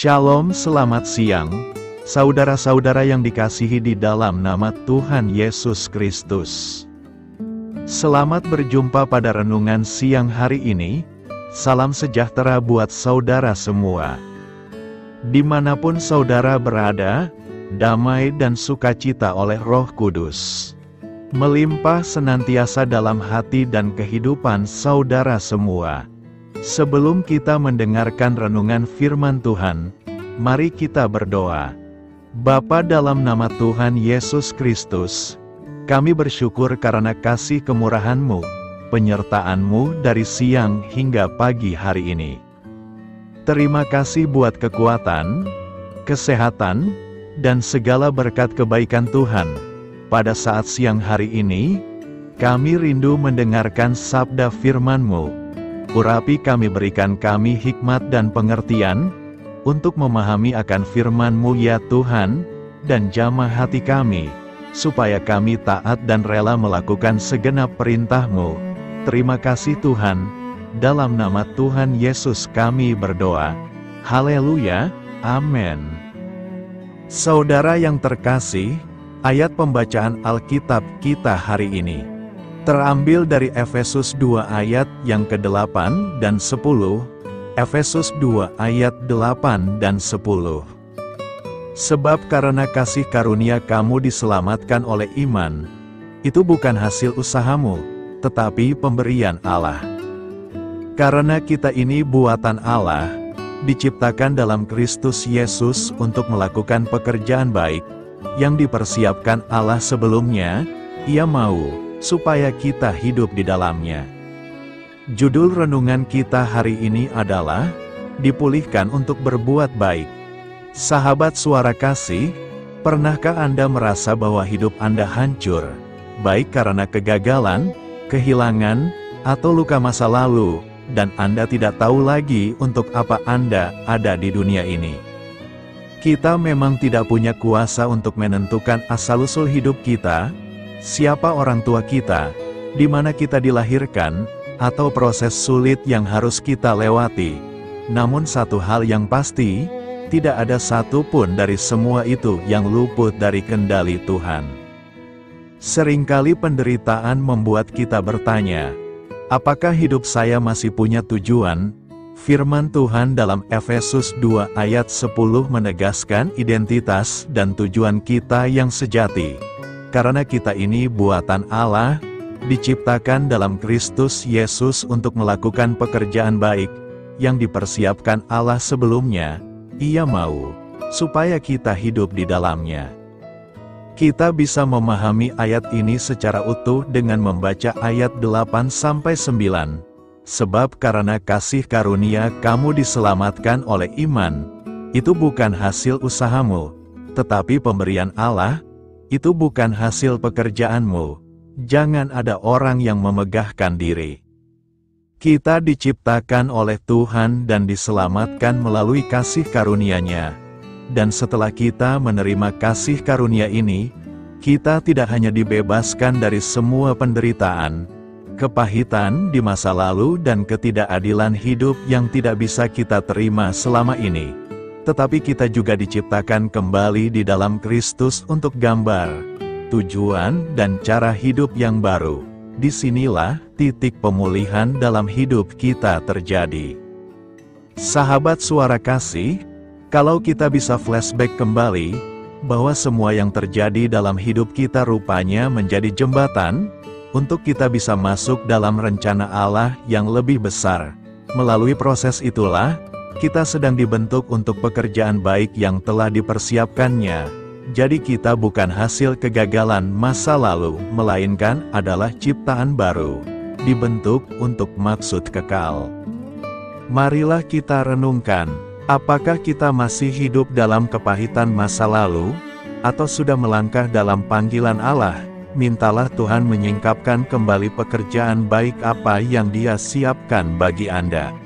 Shalom, selamat siang, saudara-saudara yang dikasihi di dalam nama Tuhan Yesus Kristus. Selamat berjumpa pada renungan siang hari ini. Salam sejahtera buat saudara semua. Dimanapun saudara berada, damai dan sukacita oleh Roh Kudus melimpah senantiasa dalam hati dan kehidupan saudara semua. Sebelum kita mendengarkan renungan firman Tuhan, mari kita berdoa. Bapa, dalam nama Tuhan Yesus Kristus, kami bersyukur karena kasih kemurahan-Mu, penyertaan-Mu dari siang hingga pagi hari ini. Terima kasih buat kekuatan, kesehatan, dan segala berkat kebaikan Tuhan. Pada saat siang hari ini, kami rindu mendengarkan sabda firman-Mu. Urapi kami, berikan kami hikmat dan pengertian, untuk memahami akan firman-Mu ya Tuhan, dan jamah hati kami, supaya kami taat dan rela melakukan segenap perintah-Mu. Terima kasih Tuhan, dalam nama Tuhan Yesus kami berdoa. Haleluya, amin. Saudara yang terkasih, ayat pembacaan Alkitab kita hari ini terambil dari Efesus 2 ayat yang ke-8 dan 10, Efesus 2 ayat 8 dan 10. Sebab karena kasih karunia kamu diselamatkan oleh iman, itu bukan hasil usahamu, tetapi pemberian Allah. Karena kita ini buatan Allah, diciptakan dalam Kristus Yesus untuk melakukan pekerjaan baik, yang dipersiapkan Allah sebelumnya, Ia mau supaya kita hidup di dalamnya. Judul renungan kita hari ini adalah dipulihkan untuk berbuat baik. Sahabat Suara Kasih, pernahkah Anda merasa bahwa hidup Anda hancur, baik karena kegagalan, kehilangan, atau luka masa lalu, dan Anda tidak tahu lagi untuk apa Anda ada di dunia ini? Kita memang tidak punya kuasa untuk menentukan asal-usul hidup kita, siapa orang tua kita, di mana kita dilahirkan, atau proses sulit yang harus kita lewati. Namun satu hal yang pasti, tidak ada satupun dari semua itu yang luput dari kendali Tuhan. Seringkali penderitaan membuat kita bertanya, apakah hidup saya masih punya tujuan? Firman Tuhan dalam Efesus 2 ayat 10 menegaskan identitas dan tujuan kita yang sejati. Karena kita ini buatan Allah, diciptakan dalam Kristus Yesus untuk melakukan pekerjaan baik, yang dipersiapkan Allah sebelumnya, Ia mau, supaya kita hidup di dalamnya. Kita bisa memahami ayat ini secara utuh dengan membaca ayat 8-9. Sebab karena kasih karunia kamu diselamatkan oleh iman, itu bukan hasil usahamu, tetapi pemberian Allah. Itu bukan hasil pekerjaanmu. Jangan ada orang yang memegahkan diri. Kita diciptakan oleh Tuhan dan diselamatkan melalui kasih karunia-Nya. Dan setelah kita menerima kasih karunia ini, kita tidak hanya dibebaskan dari semua penderitaan, kepahitan di masa lalu dan ketidakadilan hidup yang tidak bisa kita terima selama ini, tetapi kita juga diciptakan kembali di dalam Kristus untuk gambar, tujuan, dan cara hidup yang baru. Disinilah titik pemulihan dalam hidup kita terjadi. Sahabat Suara Kasih, kalau kita bisa flashback kembali, bahwa semua yang terjadi dalam hidup kita rupanya menjadi jembatan, untuk kita bisa masuk dalam rencana Allah yang lebih besar. Melalui proses itulah, kita sedang dibentuk untuk pekerjaan baik yang telah dipersiapkannya. Jadi kita bukan hasil kegagalan masa lalu, melainkan adalah ciptaan baru, dibentuk untuk maksud kekal. Marilah kita renungkan, apakah kita masih hidup dalam kepahitan masa lalu, atau sudah melangkah dalam panggilan Allah? Mintalah Tuhan menyingkapkan kembali pekerjaan baik apa yang Dia siapkan bagi Anda.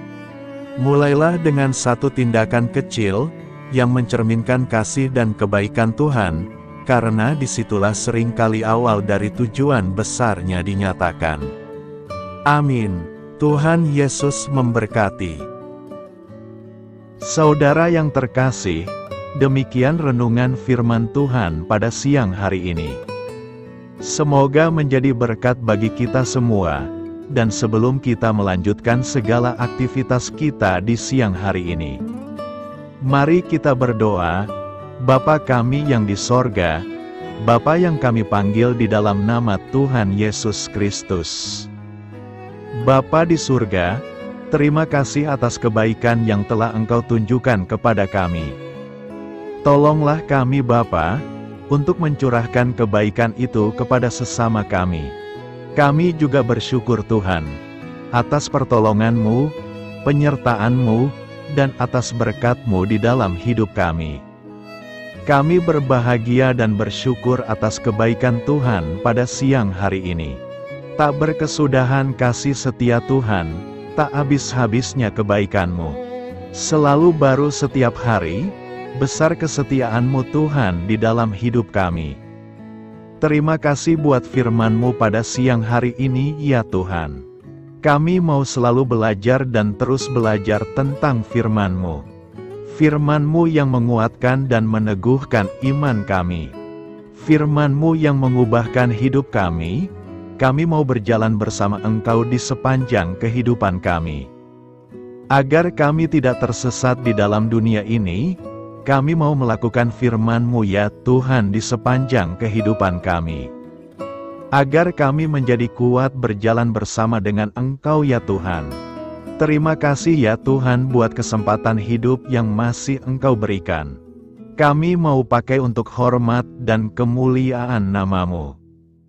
Mulailah dengan satu tindakan kecil, yang mencerminkan kasih dan kebaikan Tuhan, karena disitulah seringkali awal dari tujuan besarnya dinyatakan. Amin. Tuhan Yesus memberkati. Saudara yang terkasih, demikian renungan firman Tuhan pada siang hari ini. Semoga menjadi berkat bagi kita semua, dan sebelum kita melanjutkan segala aktivitas kita di siang hari ini, mari kita berdoa. Bapa kami yang di sorga, Bapa yang kami panggil di dalam nama Tuhan Yesus Kristus. Bapa di surga, terima kasih atas kebaikan yang telah Engkau tunjukkan kepada kami. Tolonglah kami Bapa, untuk mencurahkan kebaikan itu kepada sesama kami. Kami juga bersyukur Tuhan, atas pertolongan-Mu, penyertaan-Mu, dan atas berkat-Mu di dalam hidup kami. Kami berbahagia dan bersyukur atas kebaikan Tuhan pada siang hari ini. Tak berkesudahan kasih setia Tuhan, tak habis-habisnya kebaikan-Mu. Selalu baru setiap hari, besar kesetiaan-Mu Tuhan di dalam hidup kami. Terima kasih buat firman-Mu pada siang hari ini ya Tuhan. Kami mau selalu belajar dan terus belajar tentang firman-Mu. Firman-Mu yang menguatkan dan meneguhkan iman kami. Firman-Mu yang mengubahkan hidup kami. Kami mau berjalan bersama Engkau di sepanjang kehidupan kami. Agar kami tidak tersesat di dalam dunia ini, kami mau melakukan firman-Mu ya Tuhan di sepanjang kehidupan kami. Agar kami menjadi kuat berjalan bersama dengan Engkau ya Tuhan. Terima kasih ya Tuhan buat kesempatan hidup yang masih Engkau berikan. Kami mau pakai untuk hormat dan kemuliaan nama-Mu.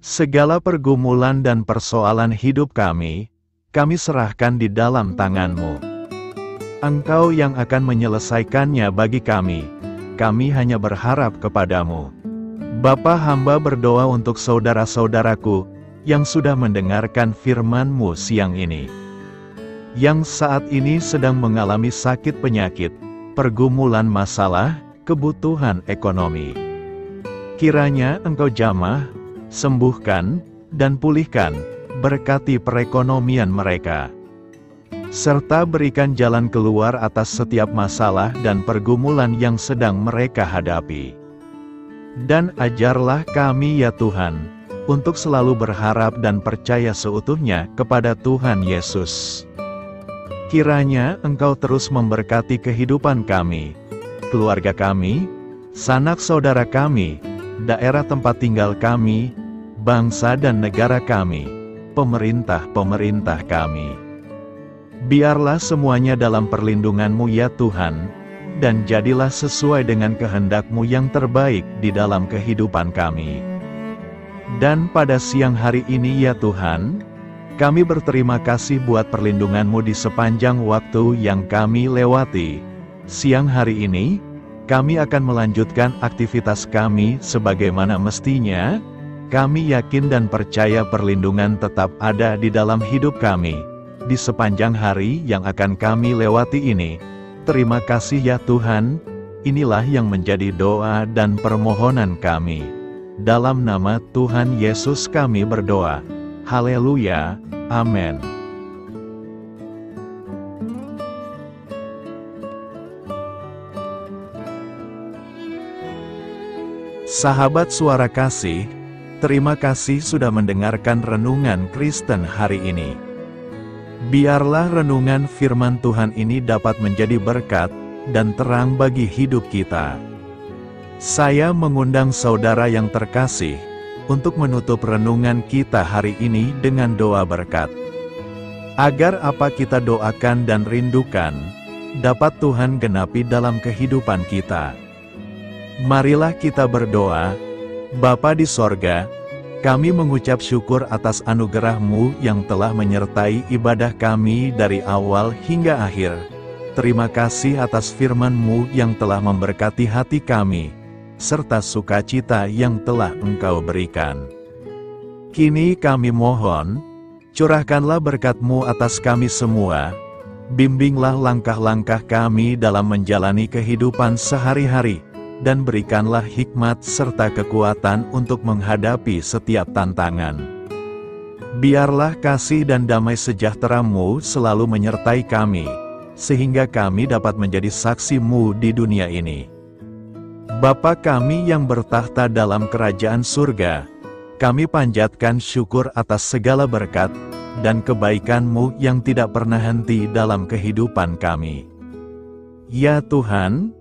Segala pergumulan dan persoalan hidup kami serahkan di dalam tangan-Mu. Engkau yang akan menyelesaikannya bagi kami. Kami hanya berharap kepada-Mu. Bapa, hamba berdoa untuk saudara-saudaraku yang sudah mendengarkan firman-Mu siang ini. Yang saat ini sedang mengalami sakit penyakit, pergumulan masalah, kebutuhan ekonomi. Kiranya Engkau jamah, sembuhkan, dan pulihkan, berkati perekonomian mereka. Serta berikan jalan keluar atas setiap masalah dan pergumulan yang sedang mereka hadapi. Dan ajarlah kami ya Tuhan, untuk selalu berharap dan percaya seutuhnya kepada Tuhan Yesus. Kiranya Engkau terus memberkati kehidupan kami, keluarga kami, sanak saudara kami, daerah tempat tinggal kami, bangsa dan negara kami, pemerintah-pemerintah kami. Biarlah semuanya dalam perlindungan-Mu ya Tuhan, dan jadilah sesuai dengan kehendak-Mu yang terbaik di dalam kehidupan kami. Dan pada siang hari ini ya Tuhan, kami berterima kasih buat perlindungan-Mu di sepanjang waktu yang kami lewati. Siang hari ini, kami akan melanjutkan aktivitas kami sebagaimana mestinya. Kami yakin dan percaya perlindungan tetap ada di dalam hidup kami di sepanjang hari yang akan kami lewati ini. Terima kasih ya Tuhan, inilah yang menjadi doa dan permohonan kami. Dalam nama Tuhan Yesus kami berdoa. Haleluya, amin. Sahabat Suara Kasih, terima kasih sudah mendengarkan renungan Kristen hari ini. Biarlah renungan firman Tuhan ini dapat menjadi berkat dan terang bagi hidup kita. Saya mengundang saudara yang terkasih untuk menutup renungan kita hari ini dengan doa berkat. Agar apa kita doakan dan rindukan, dapat Tuhan genapi dalam kehidupan kita. Marilah kita berdoa. Bapa di sorga, kami mengucap syukur atas anugerah-Mu yang telah menyertai ibadah kami dari awal hingga akhir. Terima kasih atas firman-Mu yang telah memberkati hati kami, serta sukacita yang telah Engkau berikan. Kini kami mohon, curahkanlah berkat-Mu atas kami semua, bimbinglah langkah-langkah kami dalam menjalani kehidupan sehari-hari, dan berikanlah hikmat serta kekuatan untuk menghadapi setiap tantangan. Biarlah kasih dan damai sejahtera-Mu selalu menyertai kami, sehingga kami dapat menjadi saksi-Mu di dunia ini. Bapa kami yang bertahta dalam kerajaan surga, kami panjatkan syukur atas segala berkat dan kebaikan-Mu yang tidak pernah henti dalam kehidupan kami. Ya Tuhan,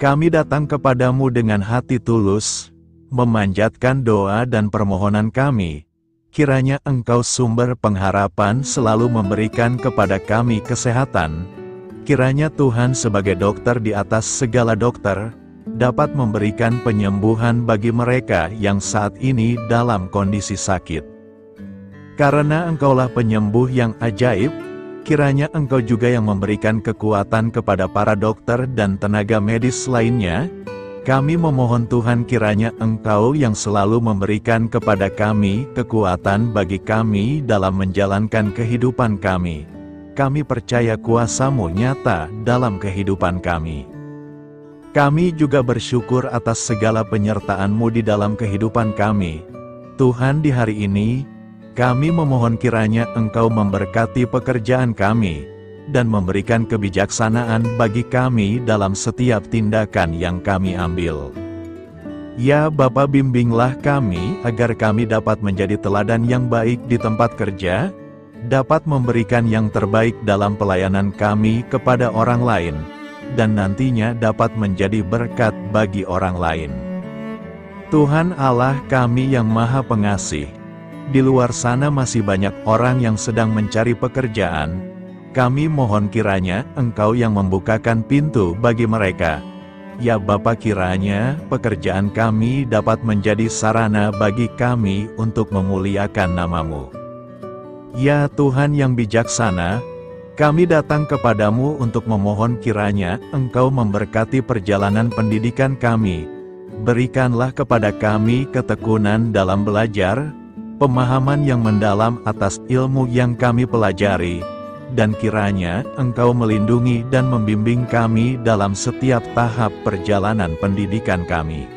kami datang kepadamu dengan hati tulus, memanjatkan doa dan permohonan kami. Kiranya Engkau sumber pengharapan selalu memberikan kepada kami kesehatan. Kiranya Tuhan sebagai dokter di atas segala dokter, dapat memberikan penyembuhan bagi mereka yang saat ini dalam kondisi sakit. Karena Engkaulah penyembuh yang ajaib, kiranya Engkau juga yang memberikan kekuatan kepada para dokter dan tenaga medis lainnya. Kami memohon Tuhan kiranya Engkau yang selalu memberikan kepada kami kekuatan bagi kami dalam menjalankan kehidupan kami. Kami percaya kuasa-Mu nyata dalam kehidupan kami. Kami juga bersyukur atas segala penyertaan-Mu di dalam kehidupan kami. Tuhan, di hari ini, kami memohon kiranya Engkau memberkati pekerjaan kami, dan memberikan kebijaksanaan bagi kami dalam setiap tindakan yang kami ambil. Ya Bapa, bimbinglah kami agar kami dapat menjadi teladan yang baik di tempat kerja, dapat memberikan yang terbaik dalam pelayanan kami kepada orang lain, dan nantinya dapat menjadi berkat bagi orang lain. Tuhan Allah kami yang Maha Pengasih, di luar sana masih banyak orang yang sedang mencari pekerjaan. Kami mohon kiranya Engkau yang membukakan pintu bagi mereka. Ya Bapa, kiranya pekerjaan kami dapat menjadi sarana bagi kami untuk memuliakan nama-Mu. Ya Tuhan yang bijaksana, kami datang kepadamu untuk memohon kiranya Engkau memberkati perjalanan pendidikan kami. Berikanlah kepada kami ketekunan dalam belajar, pemahaman yang mendalam atas ilmu yang kami pelajari, dan kiranya Engkau melindungi dan membimbing kami dalam setiap tahap perjalanan pendidikan kami.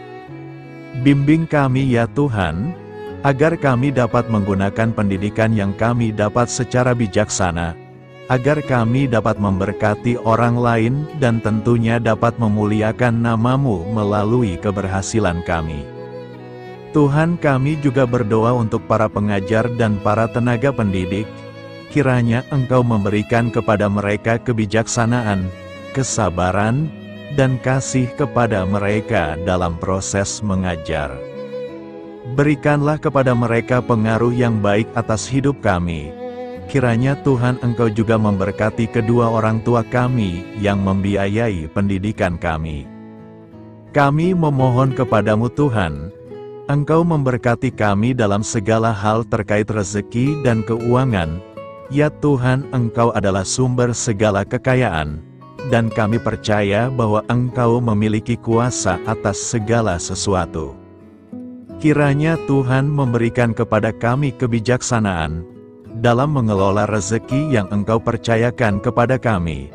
Bimbing kami ya Tuhan, agar kami dapat menggunakan pendidikan yang kami dapat secara bijaksana, agar kami dapat memberkati orang lain dan tentunya dapat memuliakan nama-Mu melalui keberhasilan kami. Tuhan, kami juga berdoa untuk para pengajar dan para tenaga pendidik. Kiranya Engkau memberikan kepada mereka kebijaksanaan, kesabaran, dan kasih kepada mereka dalam proses mengajar. Berikanlah kepada mereka pengaruh yang baik atas hidup kami. Kiranya Tuhan Engkau juga memberkati kedua orang tua kami yang membiayai pendidikan kami. Kami memohon kepadamu Tuhan, Engkau memberkati kami dalam segala hal terkait rezeki dan keuangan. Ya Tuhan, Engkau adalah sumber segala kekayaan, dan kami percaya bahwa Engkau memiliki kuasa atas segala sesuatu. Kiranya Tuhan memberikan kepada kami kebijaksanaan dalam mengelola rezeki yang Engkau percayakan kepada kami,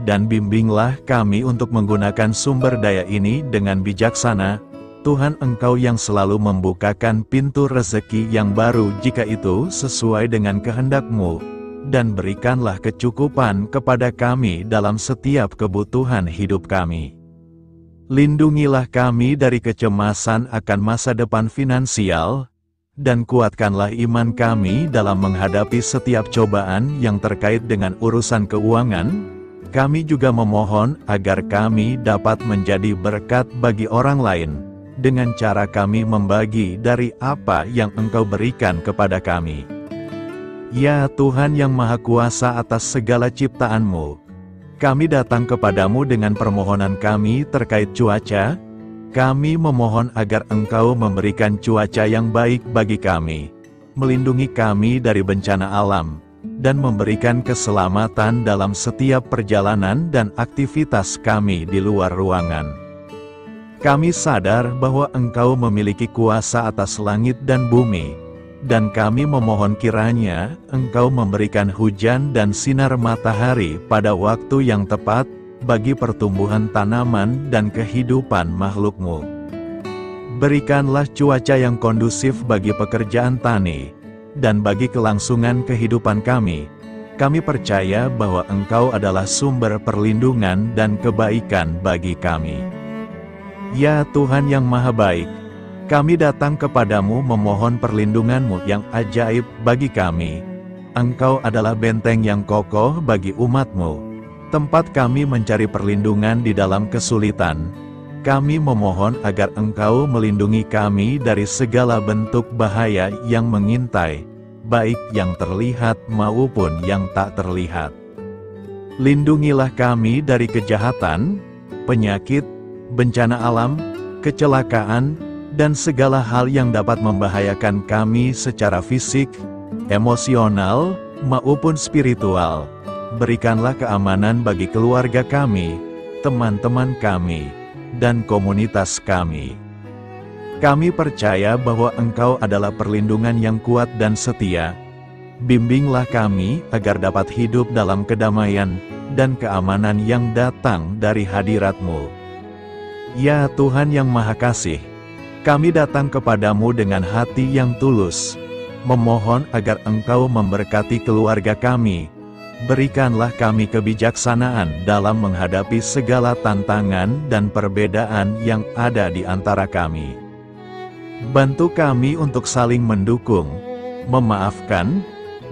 dan bimbinglah kami untuk menggunakan sumber daya ini dengan bijaksana. Tuhan, Engkau yang selalu membukakan pintu rezeki yang baru jika itu sesuai dengan kehendak-Mu, dan berikanlah kecukupan kepada kami dalam setiap kebutuhan hidup kami. Lindungilah kami dari kecemasan akan masa depan finansial, dan kuatkanlah iman kami dalam menghadapi setiap cobaan yang terkait dengan urusan keuangan. Kami juga memohon agar kami dapat menjadi berkat bagi orang lain, dengan cara kami membagi dari apa yang Engkau berikan kepada kami. Ya Tuhan yang Maha Kuasa atas segala ciptaan-Mu, kami datang kepadamu dengan permohonan kami terkait cuaca. Kami memohon agar Engkau memberikan cuaca yang baik bagi kami, melindungi kami dari bencana alam, dan memberikan keselamatan dalam setiap perjalanan dan aktivitas kami di luar ruangan. Kami sadar bahwa Engkau memiliki kuasa atas langit dan bumi, dan kami memohon kiranya Engkau memberikan hujan dan sinar matahari pada waktu yang tepat bagi pertumbuhan tanaman dan kehidupan makhluk-Mu. Berikanlah cuaca yang kondusif bagi pekerjaan tani, dan bagi kelangsungan kehidupan kami. kami percaya bahwa Engkau adalah sumber perlindungan dan kebaikan bagi kami. Ya Tuhan yang Maha Baik, kami datang kepadamu memohon perlindungan-Mu yang ajaib bagi kami. Engkau adalah benteng yang kokoh bagi umat-Mu, tempat kami mencari perlindungan di dalam kesulitan. Kami memohon agar Engkau melindungi kami dari segala bentuk bahaya yang mengintai, baik yang terlihat maupun yang tak terlihat. Lindungilah kami dari kejahatan, penyakit, bencana alam, kecelakaan, dan segala hal yang dapat membahayakan kami secara fisik, emosional, maupun spiritual. Berikanlah keamanan bagi keluarga kami, teman-teman kami, dan komunitas kami. Kami percaya bahwa Engkau adalah perlindungan yang kuat dan setia. Bimbinglah kami agar dapat hidup dalam kedamaian dan keamanan yang datang dari hadirat-Mu. Ya Tuhan yang Maha Kasih, kami datang kepadamu dengan hati yang tulus, memohon agar Engkau memberkati keluarga kami. Berikanlah kami kebijaksanaan dalam menghadapi segala tantangan dan perbedaan yang ada di antara kami. Bantu kami untuk saling mendukung, memaafkan,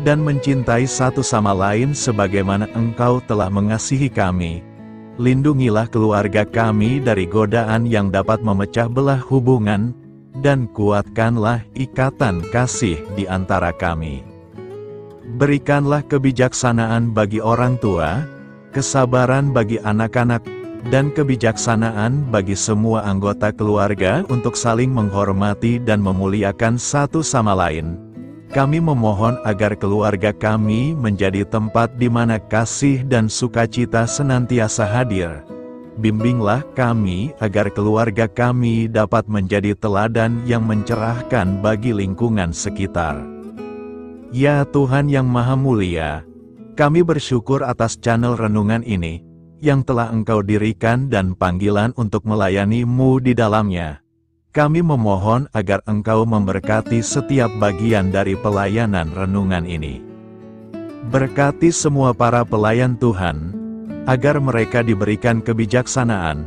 dan mencintai satu sama lain sebagaimana Engkau telah mengasihi kami. Lindungilah keluarga kami dari godaan yang dapat memecah belah hubungan, dan kuatkanlah ikatan kasih di antara kami. Berikanlah kebijaksanaan bagi orang tua, kesabaran bagi anak-anak, dan kebijaksanaan bagi semua anggota keluarga untuk saling menghormati dan memuliakan satu sama lain. Kami memohon agar keluarga kami menjadi tempat di mana kasih dan sukacita senantiasa hadir. Bimbinglah kami agar keluarga kami dapat menjadi teladan yang mencerahkan bagi lingkungan sekitar. Ya Tuhan yang Maha Mulia, kami bersyukur atas channel renungan ini, yang telah Engkau dirikan dan panggilan untuk melayani-Mu di dalamnya. Kami memohon agar Engkau memberkati setiap bagian dari pelayanan renungan ini. Berkati semua para pelayan Tuhan, agar mereka diberikan kebijaksanaan,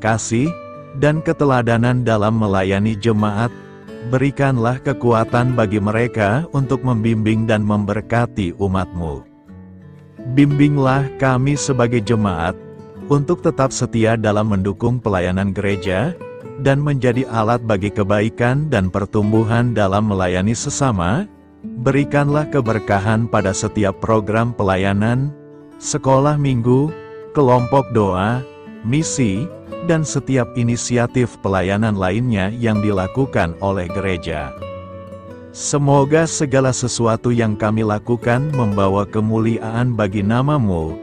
kasih, dan keteladanan dalam melayani jemaat. Berikanlah kekuatan bagi mereka untuk membimbing dan memberkati umat-Mu. Bimbinglah kami sebagai jemaat, untuk tetap setia dalam mendukung pelayanan gereja, dan menjadi alat bagi kebaikan dan pertumbuhan dalam melayani sesama. Berikanlah keberkahan pada setiap program pelayanan, sekolah minggu, kelompok doa, misi, dan setiap inisiatif pelayanan lainnya yang dilakukan oleh gereja. Semoga segala sesuatu yang kami lakukan membawa kemuliaan bagi nama-Mu,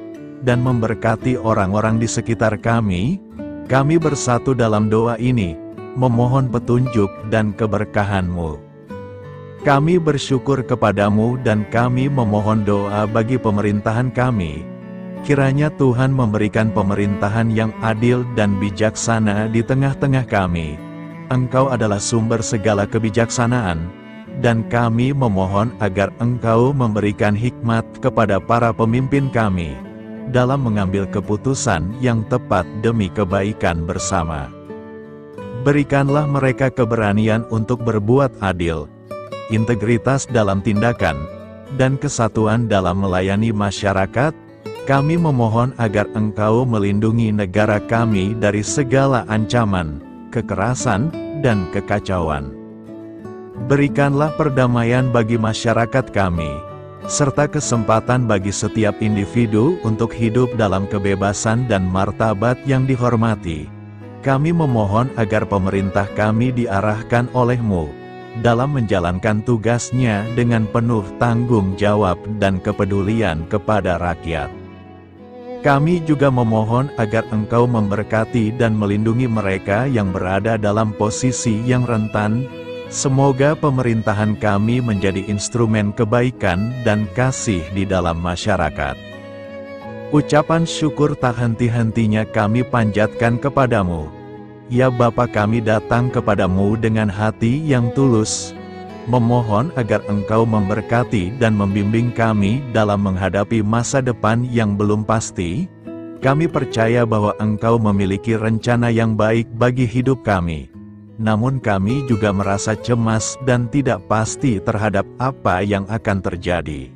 dan memberkati orang-orang di sekitar kami. Kami bersatu dalam doa ini, memohon petunjuk dan keberkahan-Mu. Kami bersyukur kepadamu dan kami memohon doa bagi pemerintahan kami. Kiranya Tuhan memberikan pemerintahan yang adil dan bijaksana di tengah-tengah kami. Engkau adalah sumber segala kebijaksanaan, dan kami memohon agar Engkau memberikan hikmat kepada para pemimpin kami, dalam mengambil keputusan yang tepat demi kebaikan bersama. Berikanlah mereka keberanian untuk berbuat adil, integritas dalam tindakan, dan kesatuan dalam melayani masyarakat. Kami memohon agar Engkau melindungi negara kami dari segala ancaman, kekerasan, dan kekacauan. Berikanlah perdamaian bagi masyarakat kami, serta kesempatan bagi setiap individu untuk hidup dalam kebebasan dan martabat yang dihormati. Kami memohon agar pemerintah kami diarahkan oleh-Mu, dalam menjalankan tugasnya dengan penuh tanggung jawab dan kepedulian kepada rakyat. Kami juga memohon agar Engkau memberkati dan melindungi mereka yang berada dalam posisi yang rentan. Semoga pemerintahan kami menjadi instrumen kebaikan dan kasih di dalam masyarakat. Ucapan syukur tak henti-hentinya kami panjatkan kepadamu. Ya Bapa, kami datang kepadamu dengan hati yang tulus, memohon agar Engkau memberkati dan membimbing kami dalam menghadapi masa depan yang belum pasti. Kami percaya bahwa Engkau memiliki rencana yang baik bagi hidup kami. Namun kami juga merasa cemas dan tidak pasti terhadap apa yang akan terjadi.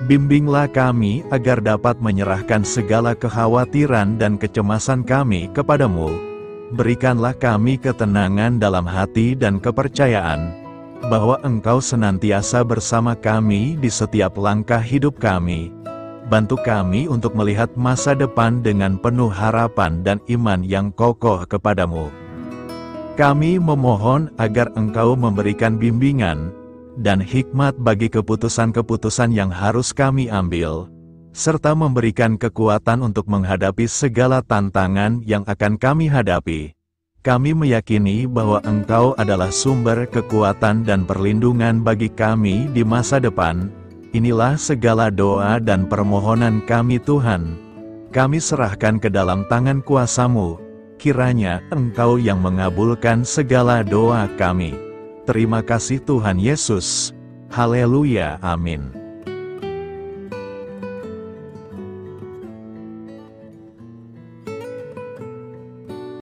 Bimbinglah kami agar dapat menyerahkan segala kekhawatiran dan kecemasan kami kepadamu. Berikanlah kami ketenangan dalam hati dan kepercayaan bahwa Engkau senantiasa bersama kami di setiap langkah hidup kami. Bantu kami untuk melihat masa depan dengan penuh harapan dan iman yang kokoh kepadamu. Kami memohon agar Engkau memberikan bimbingan dan hikmat bagi keputusan-keputusan yang harus kami ambil, serta memberikan kekuatan untuk menghadapi segala tantangan yang akan kami hadapi. Kami meyakini bahwa Engkau adalah sumber kekuatan dan perlindungan bagi kami di masa depan. Inilah segala doa dan permohonan kami Tuhan. Kami serahkan ke dalam tangan kuasa-Mu. Kiranya Engkau yang mengabulkan segala doa kami. Terima kasih Tuhan Yesus. Haleluya, amin.